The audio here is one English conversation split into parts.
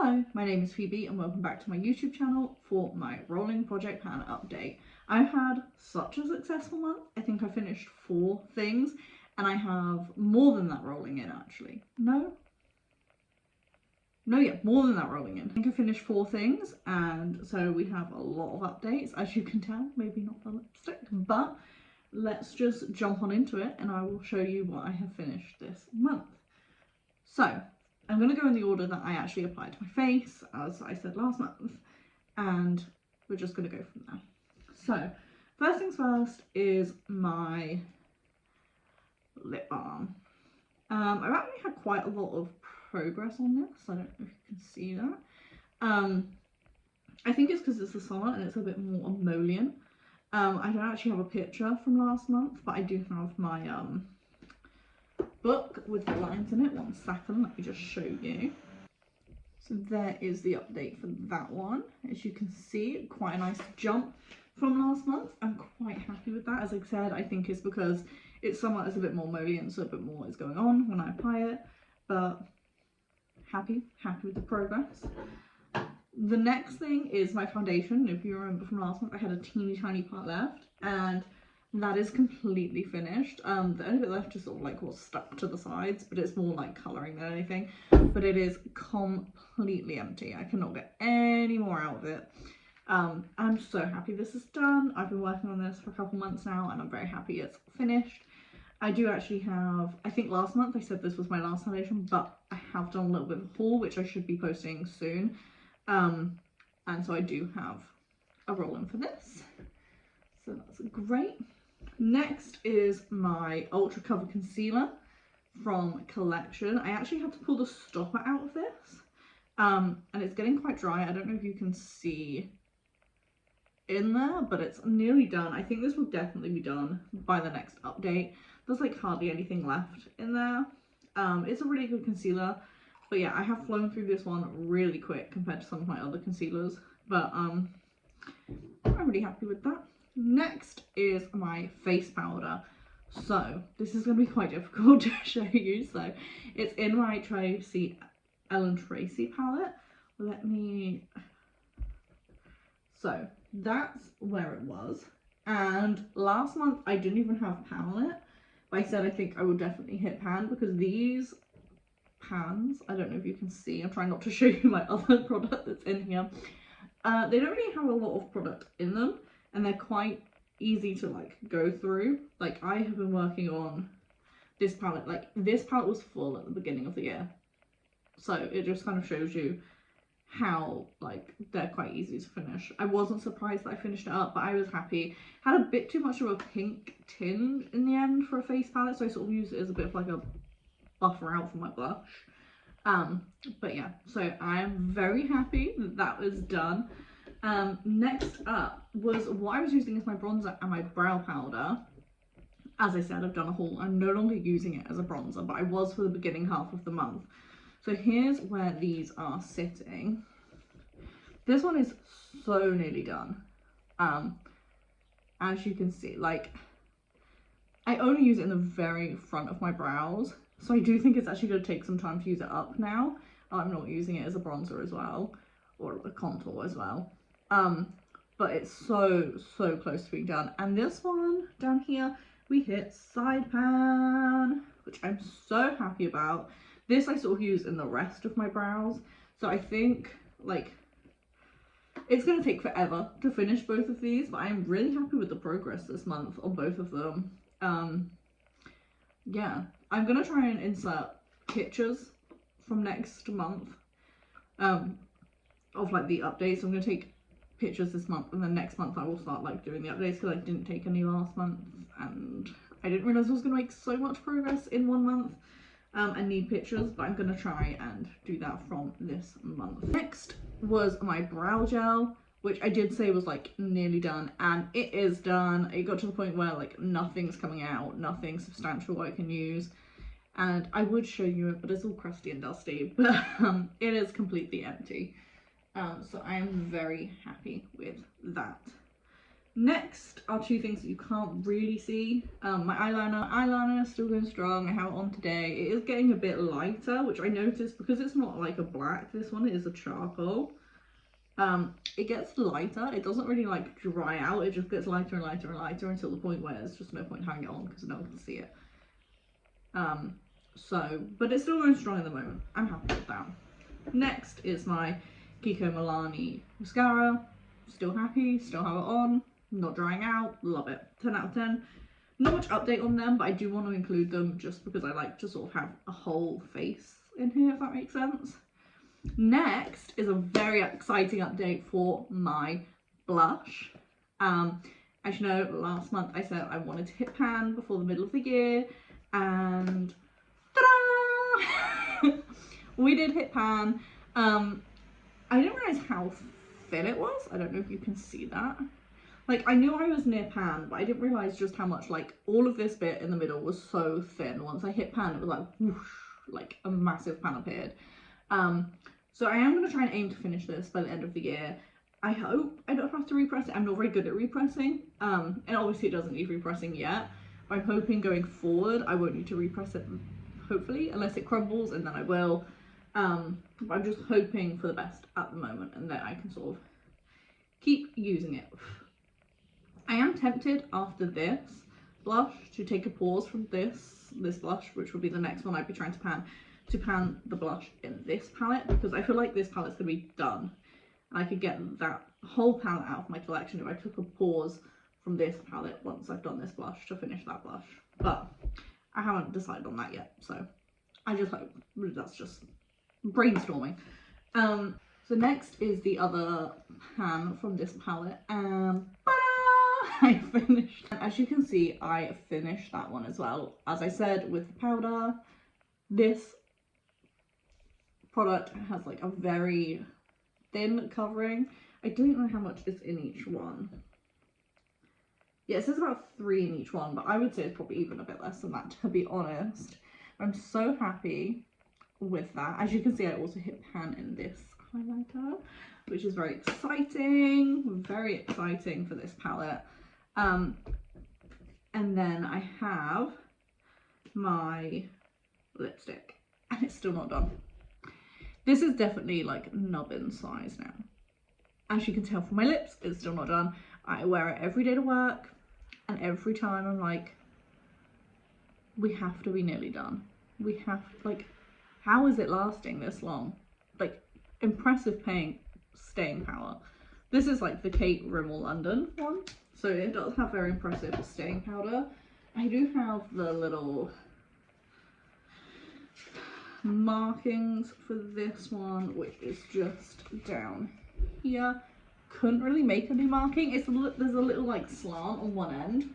Hello, my name is Phoebe and welcome back to my YouTube channel for my rolling project plan update. I've had such a successful month. I think I finished 4 things and I have more than that rolling in actually. More than that rolling in. I think I finished 4 things and so we have a lot of updates, as you can tell, maybe not the lipstick, but let's just jump on into it and I will show you what I have finished this month. So I'm going to go in the order that I actually applied to my face, as I said last month, and we're just going to go from there. So, first things first is my lip balm. I've actually had quite a lot of progress on this. I don't know if you can see that. I think it's because it's the summer and it's a bit more emollient. I don't actually have a picture from last month, but I do have my book with the lines in it. One second, let me just show you. So there is the update for that one. As you can see, quite a nice jump from last month. I'm quite happy with that. As I said, I think it's because it's summer, it's a bit more emollient, so a bit more is going on when I apply it, but happy with the progress. The next thing is my foundation. If you remember from last month, I had a teeny tiny part left and that is completely finished. The only bit left is sort of like what's stuck to the sides, but it's more like colouring than anything. But it is completely empty. I cannot get any more out of it. I'm so happy this is done. I've been working on this for a couple months now and I'm very happy it's finished. I do actually have, I think last month I said this was my last foundation, but I have done a little bit of a haul, which I should be posting soon. And so I do have a roll-in for this. So that's great. Next is my Ultra Cover Concealer from Collection. I actually had to pull the stopper out of this. And it's getting quite dry. I don't know if you can see in there, but it's nearly done. I think this will definitely be done by the next update. There's like hardly anything left in there. It's a really good concealer. But yeah, I have flown through this one really quick compared to some of my other concealers. But I'm really happy with that. Next is my face powder. So this is going to be quite difficult to show you. So it's in my Ellen Tracy palette. So that's where it was. And last month I didn't even have pan on it. But I said I think I would definitely hit pan because these pans, I don't know if you can see, I'm trying not to show you my other product that's in here. They don't really have a lot of product in them. And they're quite easy to like go through. Like I have been working on this palette, like this palette was full at the beginning of the year. So it just kind of shows you how like they're quite easy to finish. I wasn't surprised that I finished it up, but I was happy. Had a bit too much of a pink tinge in the end for a face palette, so I sort of used it as a bit of like a buffer out for my blush. But yeah, so I am very happy that that was done. Next up was what I was using as my bronzer and my brow powder. As I said, I've done a haul. I'm no longer using it as a bronzer, but I was for the beginning half of the month. So here's where these are sitting. This one is so nearly done. As you can see, like I only use it in the very front of my brows. So I do think it's actually going to take some time to use it up now. I'm not using it as a bronzer as well, or a contour as well. But it's so close to being done. And this one down here, we hit side pan, which I'm so happy about. This I sort of use in the rest of my brows. So I think like it's going to take forever to finish both of these, but I'm really happy with the progress this month on both of them. Yeah, I'm going to try and insert pictures from next month of like the updates. I'm going to take pictures this month and then next month I will start like doing the updates because I didn't take any last month and I didn't realize I was going to make so much progress in 1 month and need pictures, but I'm going to try and do that from this month. Next was my brow gel, which I did say was like nearly done, and it is done. It got to the point where like nothing's coming out, nothing substantial I can use, and I would show you it, but it's all crusty and dusty, but it is completely empty. So I am very happy with that. Next are two things that you can't really see. My eyeliner is still going strong. I have it on today. It is getting a bit lighter, which I noticed because it's not like a black, this one is a charcoal. It gets lighter. It doesn't really like dry out. It just gets lighter and lighter and lighter until the point where there's just no point having it on because no one can see it. But it's still going strong at the moment. I'm happy with that. Next is my Kiko Milani mascara. Still happy, still have it on, not drying out, love it. 10 out of 10. Not much update on them, but I do want to include them just because I like to sort of have a whole face in here, if that makes sense. Next is a very exciting update for my blush. As you know, last month I said I wanted to hit pan before the middle of the year, and ta-da! We did hit pan. I didn't realise how thin it was. I don't know if you can see that. Like, I knew I was near pan, but I didn't realise just how much, like, all of this bit in the middle was so thin. Once I hit pan, it was like, whoosh, like a massive pan appeared. So I am going to try and aim to finish this by the end of the year. I hope I don't have to repress it. I'm not very good at repressing, and obviously it doesn't need repressing yet. But I'm hoping going forward I won't need to repress it, hopefully, unless it crumbles, and then I will. But I'm just hoping for the best at the moment, and that I can sort of keep using it. I am tempted after this blush to take a pause from this blush, which will be the next one I'd be trying to pan the blush in this palette, because I feel like this palette's going to be done. And I could get that whole palette out of my collection if I took a pause from this palette once I've done this blush to finish that blush. But I haven't decided on that yet, so I just hope. That's just brainstorming. So next is the other pan from this palette, and I finished. As you can see, I finished that one as well. As I said, with the powder, this product has like a very thin covering. I don't know how much is in each one. Yeah, it says about 3 in each one, but I would say it's probably even a bit less than that, to be honest. I'm so happy with that. As you can see, I also hit pan in this highlighter, which is very exciting for this palette. And then I have my lipstick, and it's still not done. This is definitely like nubbin size now. As you can tell from my lips, it's still not done. I wear it every day to work, and every time I'm like, we have to be nearly done. We have, like, how is it lasting this long? Like, impressive staying power. This is like the Kate Rimmel London one, so it does have very impressive staying powder. I do have the little markings for this one, which is just down here. Couldn't really make a new marking. There's a little like slant on one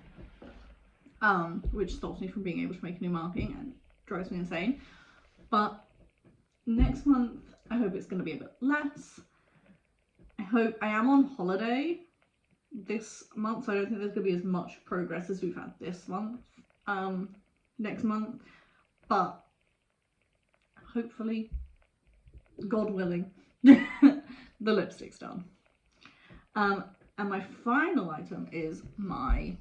end, which stops me from being able to make a new marking and drives me insane. But next month I hope it's going to be a bit less. I am on holiday this month, so I don't think there's going to be as much progress as we've had this month, next month, but hopefully, God willing, the lipstick's done. And my final item is my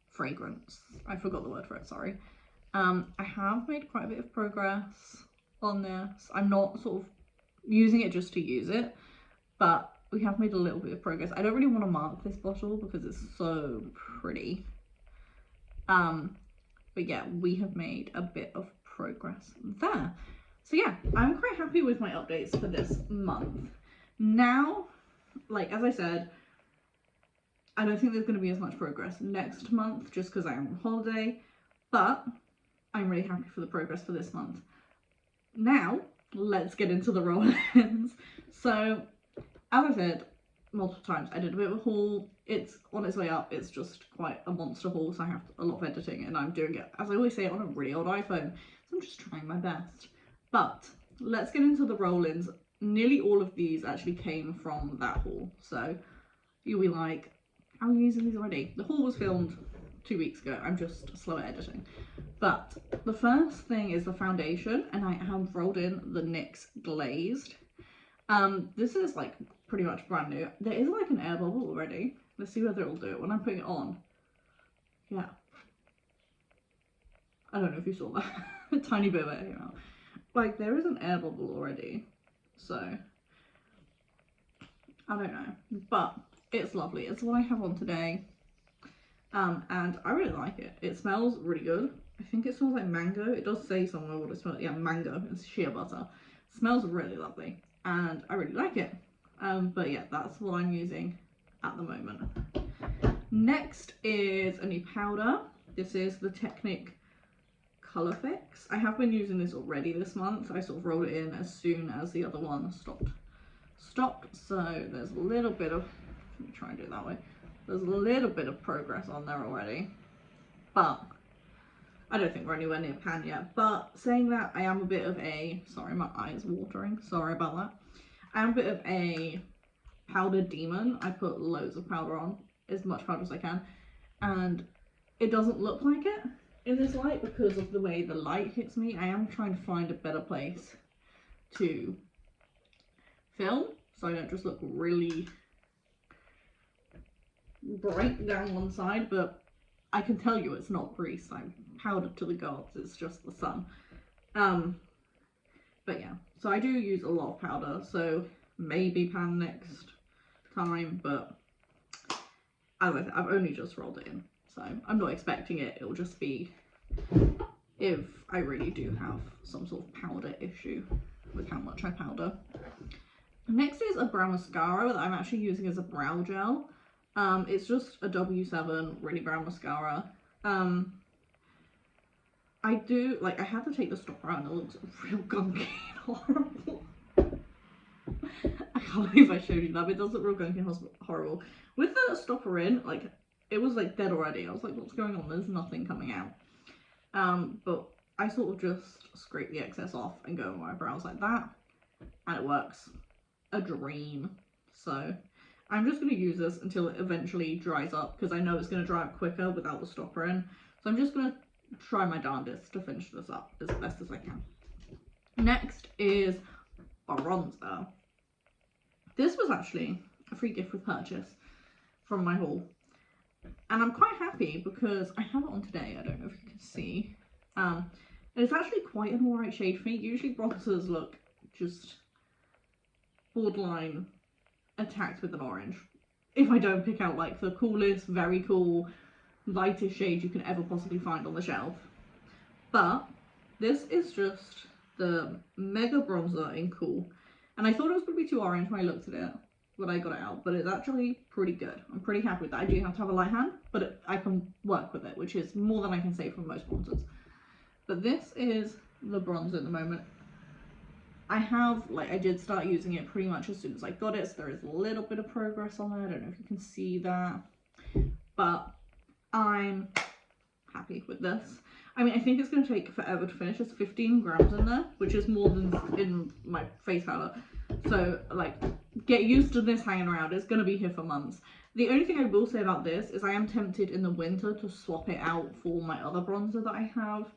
fragrance. I forgot the word for it, sorry. I have made quite a bit of progress on this. I'm not sort of using it just to use it, but we have made a little bit of progress. I don't really want to mark this bottle because it's so pretty. But yeah, we have made a bit of progress there. So yeah, I'm quite happy with my updates for this month. Now, like, as I said, I don't think there's going to be as much progress next month just because I am on holiday, but I'm really happy for the progress for this month. Now, let's get into the roll-ins. So, as I said multiple times, I did a bit of a haul. It's on its way up. It's just quite a monster haul, so I have a lot of editing, and I'm doing it, as I always say, on a really old iPhone. So I'm just trying my best. But let's get into the roll-ins. Nearly all of these actually came from that haul, so you'll be like, how are you using these already? The haul was filmed 2 weeks ago. I'm just slow at editing. But the first thing is the foundation, and I have rolled in the NYX Glazed. This is like pretty much brand new. There is like an air bubble already, Let's see whether it'll do it when I'm putting it on. Yeah. I don't know if you saw that. A tiny bit of air came out. Like, there is an air bubble already. So, I don't know. But it's lovely. It's what I have on today. And I really like it. It smells really good. I think it smells like mango. It does say somewhere what it smells like. Yeah, mango. It's shea butter. It smells really lovely. And I really like it. But yeah, that's what I'm using at the moment. Next is a new powder. This is the Technic Colour Fix. I have been using this already this month. I sort of rolled it in as soon as the other one stopped. So there's a little bit of, let me try and do it that way. There's a little bit of progress on there already, but I don't think we're anywhere near pan yet. But saying that, I am a bit of a, sorry, my eye's watering, sorry about that. I am a bit of a powder demon. I put loads of powder on, as much powder as I can, and it doesn't look like it in this light because of the way the light hits me. I am trying to find a better place to film so I don't just look really bright down one side, but I can tell you it's not grease. I'm powdered to the gods, it's just the sun. But yeah, so I do use a lot of powder, so maybe pan next time, but as I said, I've only just rolled it in, so I'm not expecting it. It'll just be if I really do have some sort of powder issue with how much I powder. Next is a brow mascara that I'm actually using as a brow gel. It's just a W7 really brown mascara. I do, like, I had to take the stopper out and it looks real gunky and horrible. I can't believe I showed you that, but it does look real gunky and horrible. With the stopper in, like, it was like dead already. I was like, what's going on? There's nothing coming out. But I sort of just scrape the excess off and go on my brows like that, and it works a dream. So I'm just going to use this until it eventually dries up, because I know it's going to dry up quicker without the stopper in. So I'm just going to try my darndest to finish this up as best as I can. Next is bronzer. This was actually a free gift with purchase from my haul, and I'm quite happy because I have it on today. I don't know if you can see. And it's actually quite an alright shade for me. Usually bronzers look just borderline attacked with an orange if I don't pick out like the coolest, very cool, lightest shade you can ever possibly find on the shelf. But this is just the Mega Bronzer in Cool, and I thought it was going to be too orange when I looked at it when I got it out, but it's actually pretty good. I'm pretty happy with that. I do have to have a light hand, but I can work with it, which is more than I can say from most bronzers. But this is the bronzer at the moment. I did start using it pretty much as soon as I got it, so there is a little bit of progress on there. I don't know if you can see that, but I'm happy with this. I mean, I think it's going to take forever to finish. There's 15 grams in there, which is more than in my face powder. So, like, get used to this hanging around. It's going to be here for months. The only thing I will say about this is I am tempted in the winter to swap it out for my other bronzer that I have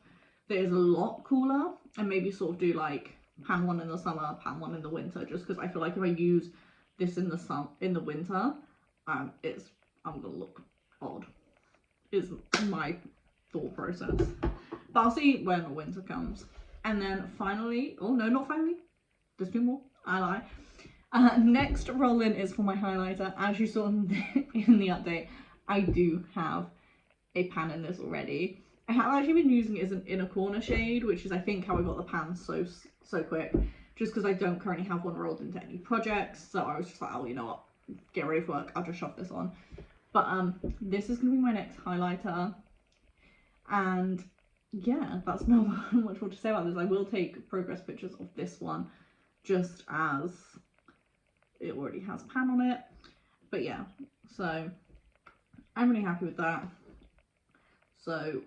that is a lot cooler, and maybe sort of do, like, pan one in the summer, pan one in the winter, just because I feel like if I use this in the winter, I'm going to look odd, is my thought process. But I'll see when the winter comes. And then finally, oh no, not finally, there's two more, I lie. Next roll-in is for my highlighter. As you saw in the update, I do have a pan in this already. I have actually been using it as an inner corner shade, which is I think how I got the pan so quick, just because I don't currently have one rolled into any projects. So I was just like, oh, you know what, get ready for work, I'll just shove this on. But this is going to be my next highlighter, and yeah, that's not much more to say about this. I will take progress pictures of this one, just as it already has pan on it. But yeah, so I'm really happy with that. So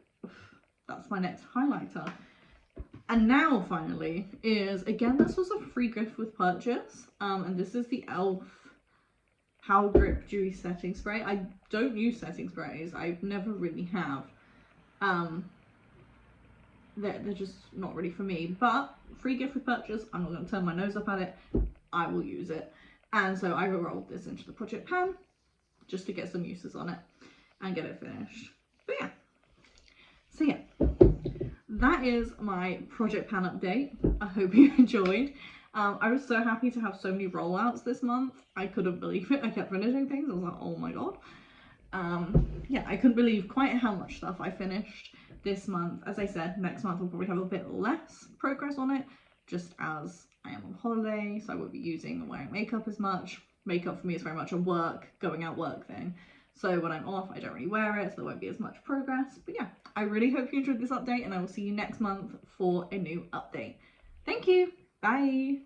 that's my next highlighter. And now finally is, again, this was a free gift with purchase, and this is the e.l.f. Power Grip Dewy Setting Spray. I don't use setting sprays, I've never really have. They're just not really for me, but free gift with purchase, I'm not going to turn my nose up at it, I will use it. And so I rolled this into the project pan, just to get some uses on it and get it finished. But yeah, so yeah, that is my project pan update. I hope you enjoyed. I was so happy to have so many rollouts this month. I couldn't believe it. I kept finishing things. I was like, oh my god. Yeah, I couldn't believe quite how much stuff I finished this month. As I said, next month I'll probably have a bit less progress on it, just as I am on holiday, so I won't be using and wearing makeup as much. Makeup for me is very much a going out work thing. So when I'm off, I don't really wear it, so there won't be as much progress. But yeah, I really hope you enjoyed this update, and I will see you next month for a new update. Thank you. Bye.